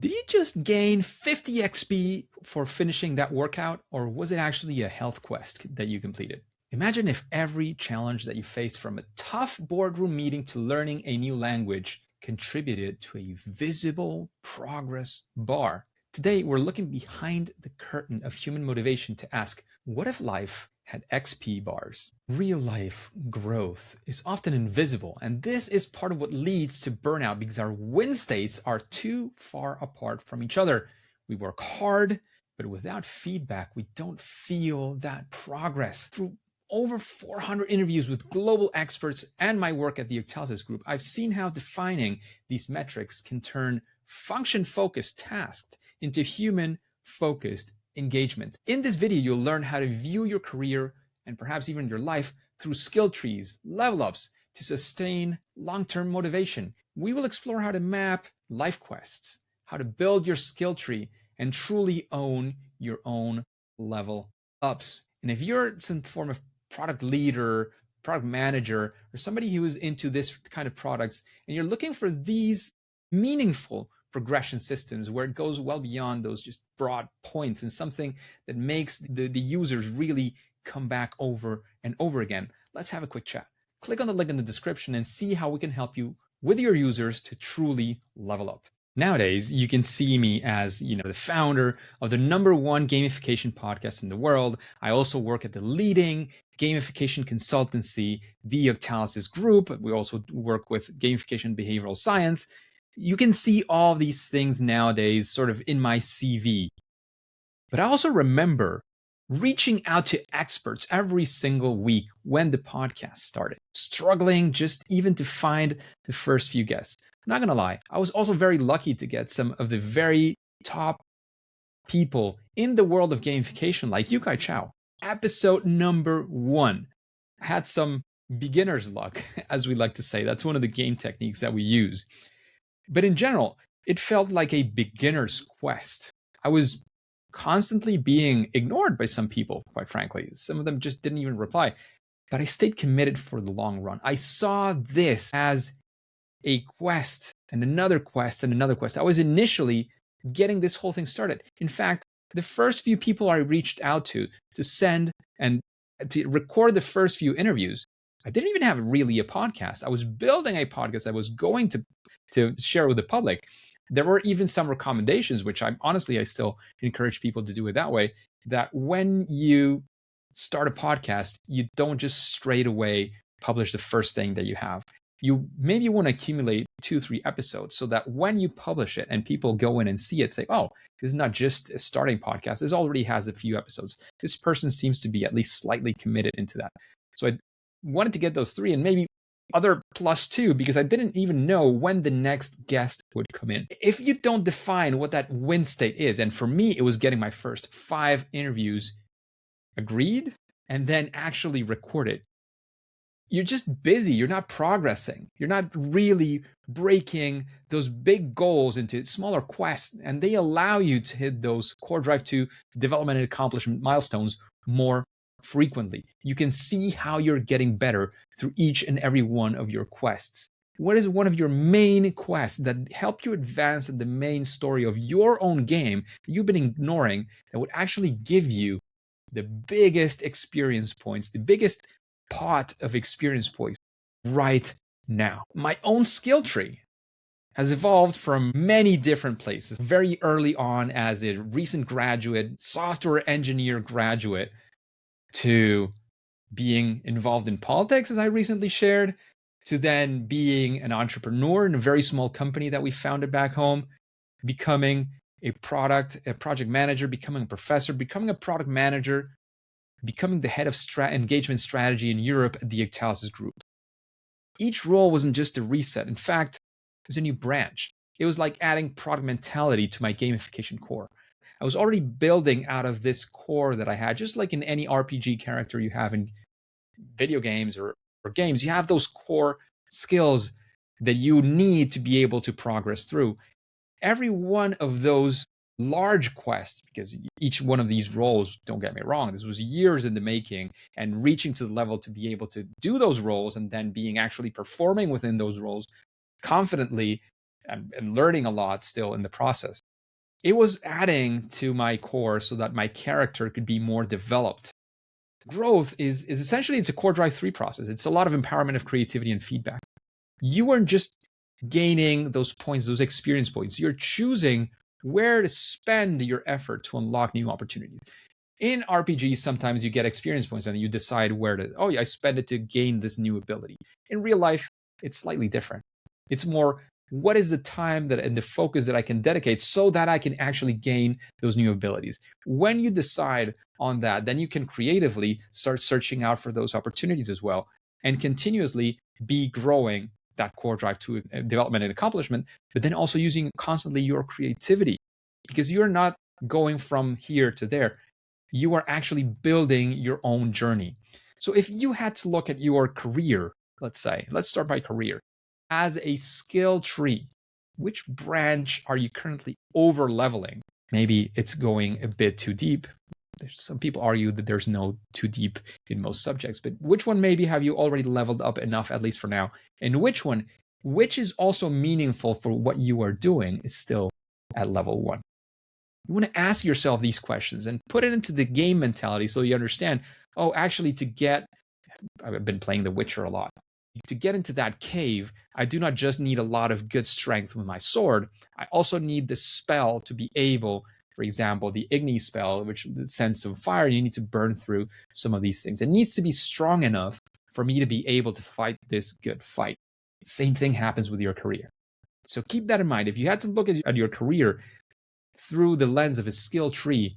Did you just gain 50 XP for finishing that workout, or was it actually a health quest that you completed? Imagine if every challenge that you faced, from a tough boardroom meeting to learning a new language, contributed to a visible progress bar. Today, we're looking behind the curtain of human motivation to ask, what if life had XP bars? Real life growth is often invisible, and this is part of what leads to burnout because our win states are too far apart from each other. We work hard, but without feedback, we don't feel that progress. Through over 400 interviews with global experts and my work at the Octalysis Group, I've seen how defining these metrics can turn function-focused tasks into human-focused engagement. In this video, you'll learn how to view your career and perhaps even your life through skill trees, level ups to sustain long-term motivation. We will explore how to map life quests, how to build your skill tree, and truly own your own level ups. And if you're some form of product leader, product manager, or somebody who is into this kind of products, and you're looking for these meaningful progression systems where it goes well beyond those just broad points and something that makes the users really come back over and over again, let's have a quick chat. Click on the link in the description and see how we can help you with your users to truly level up. Nowadays, you can see me as, the founder of the #1 gamification podcast in the world. I also work at the leading gamification consultancy, the Octalysis Group. We also work with gamification behavioral science. You can see all these things nowadays sort of in my CV. But I also remember reaching out to experts every single week when the podcast started, struggling just even to find the first few guests. I'm not going to lie, I was also very lucky to get some of the very top people in the world of gamification, like Yukai Chao. Episode #1. I had some beginner's luck, as we like to say. That's one of the game techniques that we use. But in general, it felt like a beginner's quest. I was constantly being ignored by some people, quite frankly. Some of them just didn't even reply. But I stayed committed for the long run. I saw this as a quest and another quest and another quest. I was initially getting this whole thing started. In fact, the first few people I reached out to send and to record the first few interviews, I didn't even have really a podcast. I was building a podcast I was going to share with the public. There were even some recommendations, which I still encourage people to do it that way, that when you start a podcast, you don't just straight away publish the first thing that you have. You maybe want to accumulate 2-3 episodes so that when you publish it and people go in and see it, say, oh, this is not just a starting podcast. This already has a few episodes. This person seems to be at least slightly committed into that. So I wanted to get those 3 and maybe other +2 because I didn't even know when the next guest would come in. If you don't define what that win state is, and for me, it was getting my first 5 interviews agreed and then actually recorded. You're just busy. You're not progressing. You're not really breaking those big goals into smaller quests, and they allow you to hit those core drive to development and accomplishment milestones more frequently. You can see how you're getting better through each and every one of your quests. What is one of your main quests that help you advance the main story of your own game that you've been ignoring that would actually give you the biggest experience points, the biggest pot of experience points right now? My own skill tree has evolved from many different places. Very early on as a recent graduate, software engineer graduate, to being involved in politics, as I recently shared, to then being an entrepreneur in a very small company that we founded back home, becoming a project manager, becoming a professor, becoming a product manager, becoming the head of engagement strategy in Europe at the Octalysis Group. Each role wasn't just a reset. In fact, it was a new branch. It was like adding product mentality to my gamification core. I was already building out of this core that I had, just like in any RPG character you have in video games or games. You have those core skills that you need to be able to progress through. Every one of those large quests, because each one of these roles, don't get me wrong, this was years in the making, and reaching to the level to be able to do those roles and then being actually performing within those roles confidently and learning a lot still in the process. It was adding to my core so that my character could be more developed. Growth is essentially, it's a core drive 3 process. It's a lot of empowerment of creativity and feedback. You aren't just gaining those points, those experience points. You're choosing where to spend your effort to unlock new opportunities. In RPGs, sometimes you get experience points and you decide where to, oh, I spend it to gain this new ability. In real life, it's slightly different. It's more, what is the time that and the focus that I can dedicate so that I can actually gain those new abilities? When you decide on that, then you can creatively start searching out for those opportunities as well and continuously be growing that core drive to development and accomplishment, but then also using constantly your creativity, because you're not going from here to there. You are actually building your own journey. So if you had to look at your career, let's start by career, as a skill tree, which branch are you currently over leveling? Maybe it's going a bit too deep. Some people argue that there's no too deep in most subjects, but which one maybe have you already leveled up enough, at least for now? And which one, which is also meaningful for what you are doing, is still at level 1? You want to ask yourself these questions and put it into the game mentality so you understand, oh, actually, I've been playing The Witcher a lot. To get into that cave, I do not just need a lot of good strength with my sword. I also need the spell to be able, for example, the Igni spell, which sends some fire, you need to burn through some of these things. It needs to be strong enough for me to be able to fight this good fight. Same thing happens with your career. So keep that in mind. If you had to look at your career through the lens of a skill tree,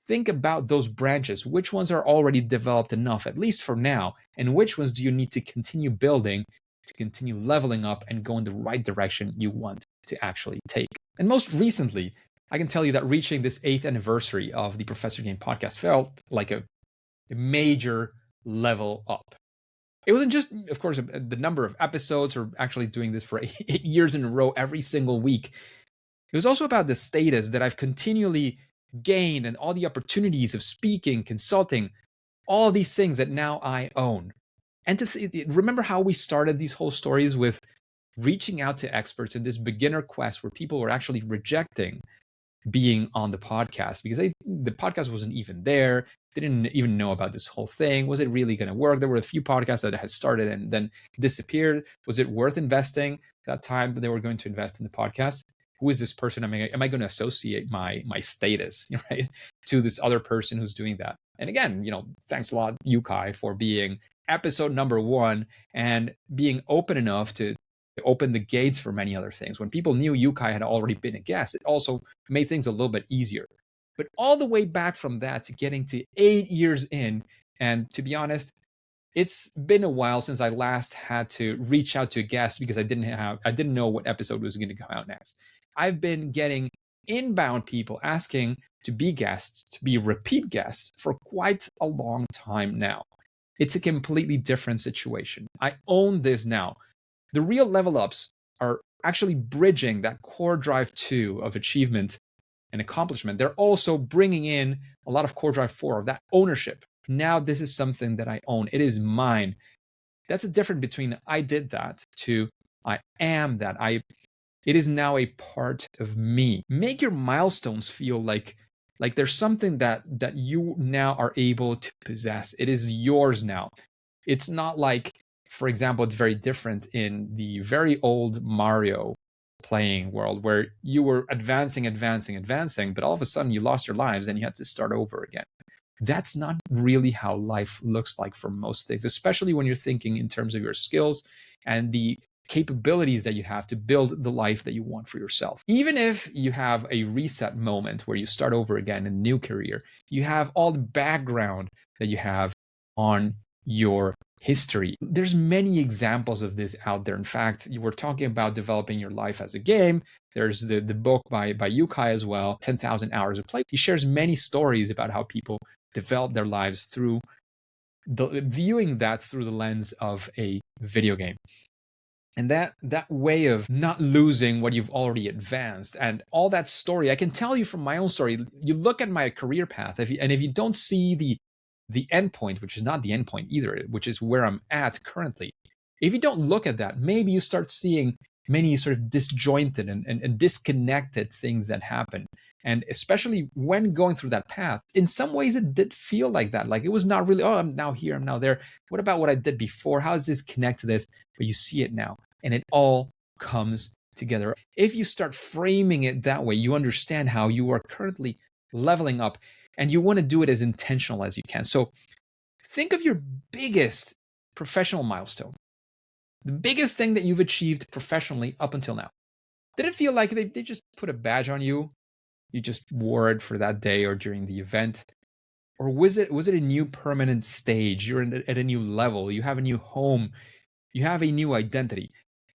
think about those branches. Which ones are already developed enough, at least for now, and which ones do you need to continue building, to continue leveling up and go in the right direction you want to actually take? And most recently, I can tell you that reaching this 8th anniversary of the Professor Game podcast felt like a major level up. It wasn't just, of course, the number of episodes or actually doing this for 8 years in a row every single week. It was also about the status that I've continually gained and all the opportunities of speaking, consulting, all these things that now I own. And to remember how we started these whole stories with reaching out to experts in this beginner quest where people were actually rejecting being on the podcast because the podcast wasn't even there. They didn't even know about this whole thing. Was it really going to work? There were a few podcasts that had started and then disappeared. Was it worth investing that time that they were going to invest in the podcast? Who is this person? Am I going to associate my status, right, to this other person who's doing that? And again, thanks a lot, Yukai, for being episode number 1 and being open enough to open the gates for many other things. When people knew Yukai had already been a guest, it also made things a little bit easier. But all the way back from that to getting to 8 years in, and to be honest, it's been a while since I last had to reach out to a guest because I didn't know what episode was going to come out next. I've been getting inbound people asking to be guests, to be repeat guests for quite a long time now. It's a completely different situation. I own this now. The real level ups are actually bridging that core drive 2 of achievement and accomplishment. They're also bringing in a lot of core drive 4 of that ownership. Now this is something that I own. It is mine. That's a difference between I did that to I am that. It is now a part of me. Make your milestones feel like there's something that you now are able to possess. It is yours now. It's not like, for example, it's very different in the very old Mario playing world where you were advancing, but all of a sudden you lost your lives and you had to start over again. That's not really how life looks like for most things, especially when you're thinking in terms of your skills and the capabilities that you have to build the life that you want for yourself. Even if you have a reset moment where you start over again in a new career, you have all the background that you have on your history. There's many examples of this out there. In fact, you were talking about developing your life as a game. There's the book by Yukai as well, 10,000 Hours of Play. He shares many stories about how people develop their lives through viewing that through the lens of a video game. And that way of not losing what you've already advanced and all that story, I can tell you from my own story. You look at my career path, if you don't see the end point, which is not the end point either, which is where I'm at currently, if you don't look at that, maybe you start seeing many sort of disjointed and disconnected things that happen. And especially when going through that path, in some ways it did feel like that. Like it was not really, oh, I'm now here, I'm now there. What about what I did before? How does this connect to this? But you see it now, and it all comes together. If you start framing it that way, you understand how you are currently leveling up, and you want to do it as intentional as you can. So think of your biggest professional milestone, the biggest thing that you've achieved professionally up until now. Did it feel like they just put a badge on you? You just wore it for that day or during the event? Or was it a new permanent stage? You're at a new level. You have a new home. You have a new identity.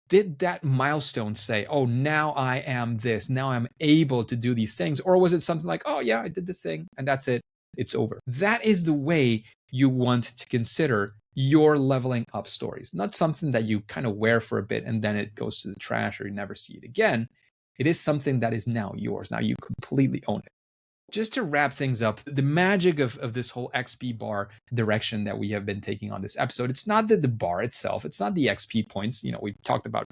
Did that milestone say, oh, now I am this, now I'm able to do these things? Or was it something like, oh yeah, I did this thing and that's it, it's over? That is the way you want to consider your leveling up stories, not something that you kind of wear for a bit and then it goes to the trash or you never see it again. It is something that is now yours. Now you completely own it. Just to wrap things up, the magic of this whole XP bar direction that we have been taking on this episode, it's not the bar itself, it's not the XP points. We've talked about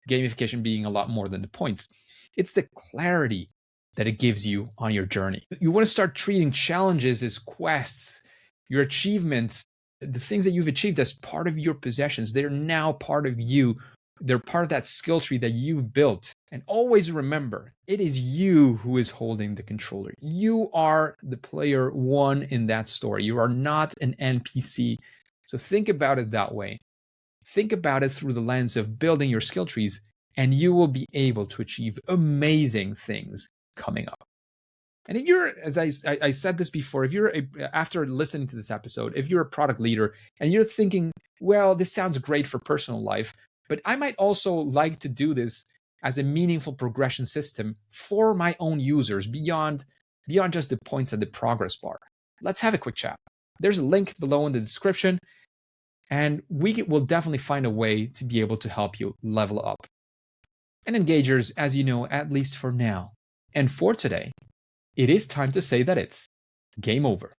gamification being a lot more than the points. It's the clarity that it gives you on your journey. You want to start treating challenges as quests, your achievements, the things that you've achieved as part of your possessions. They're now part of you. They're part of that skill tree that you've built. And always remember, it is you who is holding the controller. You are the player one in that story. You are not an NPC. So think about it that way. Think about it through the lens of building your skill trees, and you will be able to achieve amazing things coming up. And if you're, as I said this before, if you're, after listening to this episode, if you're a product leader and you're thinking, well, this sounds great for personal life, but I might also like to do this as a meaningful progression system for my own users beyond just the points at the progress bar. Let's have a quick chat. There's a link below in the description, and we will definitely find a way to be able to help you level up. And engagers, as you know, at least for now and for today, it is time to say that it's game over.